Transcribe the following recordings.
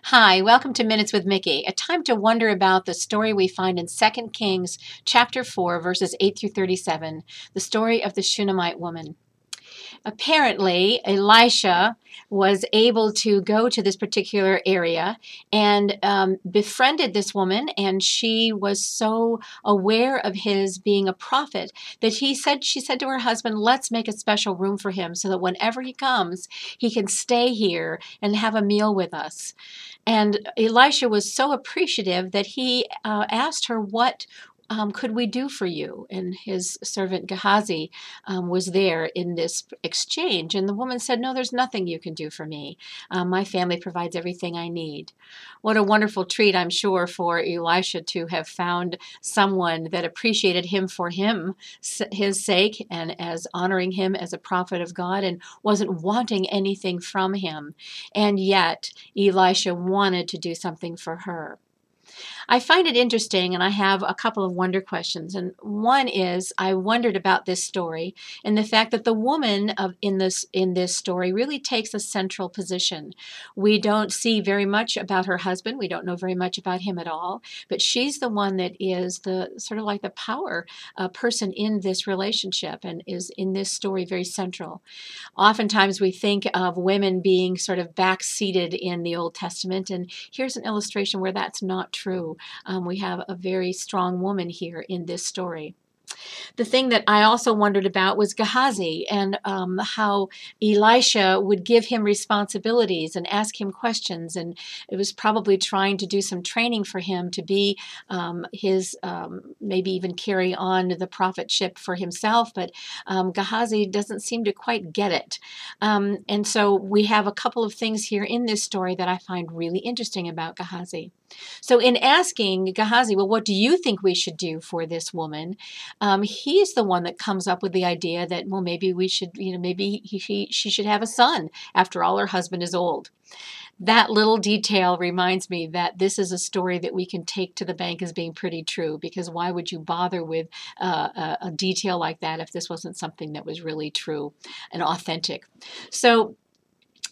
Hi, welcome to Minutes with Mickey, a time to wonder about the story we find in 2 Kings chapter 4, verses 8 through 37, the story of the Shunammite woman. Apparently, Elisha was able to go to this particular area and befriended this woman, and she was so aware of his being a prophet that she said to her husband, "Let's make a special room for him so that whenever he comes, he can stay here and have a meal with us." And Elisha was so appreciative that he asked her, "What could we do for you?" And his servant Gehazi was there in this exchange. And the woman said, "No, there's nothing you can do for me. My family provides everything I need." What a wonderful treat, I'm sure, for Elisha to have found someone that appreciated him for his sake, and as honoring him as a prophet of God, and wasn't wanting anything from him. And yet, Elisha wanted to do something for her. I find it interesting, and I have a couple of wonder questions. And one is, I wondered about this story and the fact that the woman in this story really takes a central position. We don't see very much about her husband. We don't know very much about him at all. But she's the one that is the sort of like the power person in this relationship, and is in this story very central. Oftentimes we think of women being sort of backseated in the Old Testament, and here's an illustration where that's not true. We have a very strong woman here in this story. The thing that I also wondered about was Gehazi, and how Elisha would give him responsibilities and ask him questions, and it was probably trying to do some training for him to be his, maybe even carry on the prophetship for himself, but Gehazi doesn't seem to quite get it. And so we have a couple of things here in this story that I find really interesting about Gehazi. So in asking Gehazi, "Well, what do you think we should do for this woman?" He's the one that comes up with the idea that, well, maybe we should, maybe she should have a son. After all, her husband is old. That little detail reminds me that this is a story that we can take to the bank as being pretty true, because why would you bother with a detail like that if this wasn't something that was really true and authentic? So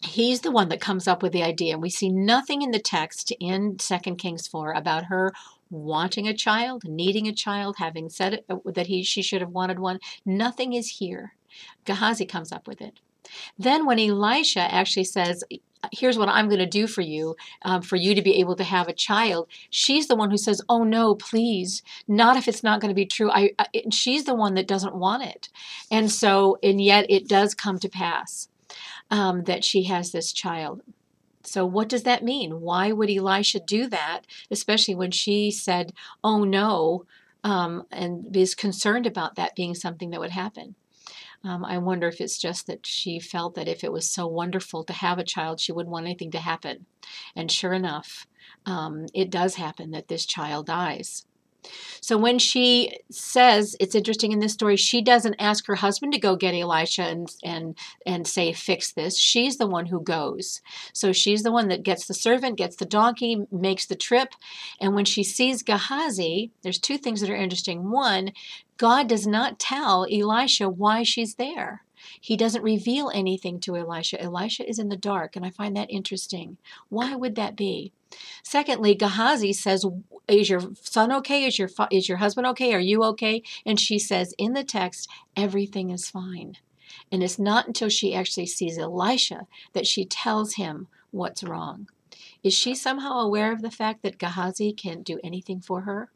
he's the one that comes up with the idea, and we see nothing in the text in 2 Kings 4 about her wanting a child, needing a child, having said that she should have wanted one. Nothing is here. Gehazi comes up with it. Then when Elisha actually says, "Here's what I'm going to do for you to be able to have a child," she's the one who says, "Oh no, please, not if it's not going to be true." She's the one that doesn't want it. And yet it does come to pass that she has this child. So what does that mean? Why would Elisha do that, especially when she said, "Oh no," and is concerned about that being something that would happen? I wonder if it's just that she felt that if it was so wonderful to have a child, she wouldn't want anything to happen. And sure enough, it does happen that this child dies. So when she says, it's interesting in this story, she doesn't ask her husband to go get Elisha and say, "Fix this." She's the one who goes. So she's the one that gets the servant, gets the donkey, makes the trip. And when she sees Gehazi, there's two things that are interesting. One, God does not tell Elisha why she's there. He doesn't reveal anything to Elisha. Elisha is in the dark, and I find that interesting. Why would that be? Secondly, Gehazi says, "Is your son okay? Is your husband okay? Are you okay?" And she says in the text, "Everything is fine." And it's not until she actually sees Elisha that she tells him what's wrong. Is she somehow aware of the fact that Gehazi can't do anything for her?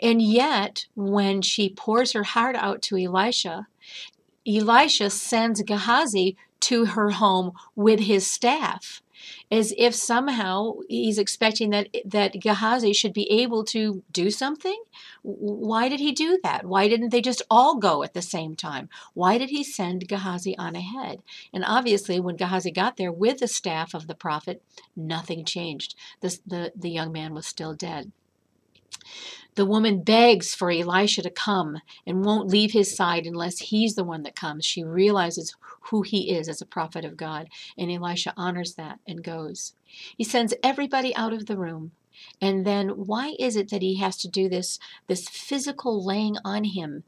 And yet, when she pours her heart out to Elisha, Elisha sends Gehazi to her home with his staff, as if somehow he's expecting that Gehazi should be able to do something. Why did he do that? Why didn't they just all go at the same time? Why did he send Gehazi on ahead? And obviously, when Gehazi got there with the staff of the prophet, nothing changed. The young man was still dead. The woman begs for Elisha to come and won't leave his side unless he's the one that comes. She realizes who he is as a prophet of God, and Elisha honors that and goes. He sends everybody out of the room, And then why is it that he has to do this physical laying on him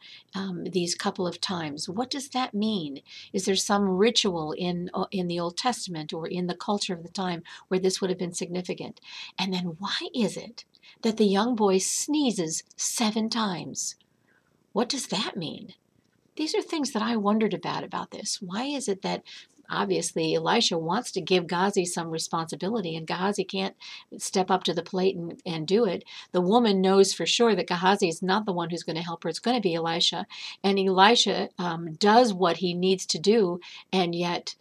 these couple of times? What does that mean? Is there some ritual in the Old Testament or in the culture of the time where this would have been significant? And then why is it that the young boy sneezes 7 times? What does that mean? These are things that I wondered about this. Why is it that obviously Elisha wants to give Gehazi some responsibility, and Gehazi can't step up to the plate and do it? The woman knows for sure that Gehazi is not the one who's going to help her. It's going to be Elisha. And Elisha does what he needs to do, and yet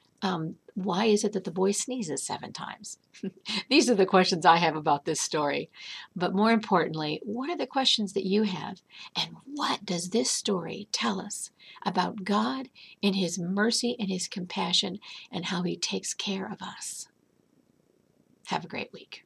why is it that the boy sneezes 7 times? These are the questions I have about this story. But more importantly, what are the questions that you have? And what does this story tell us about God and His mercy and His compassion and how He takes care of us? Have a great week.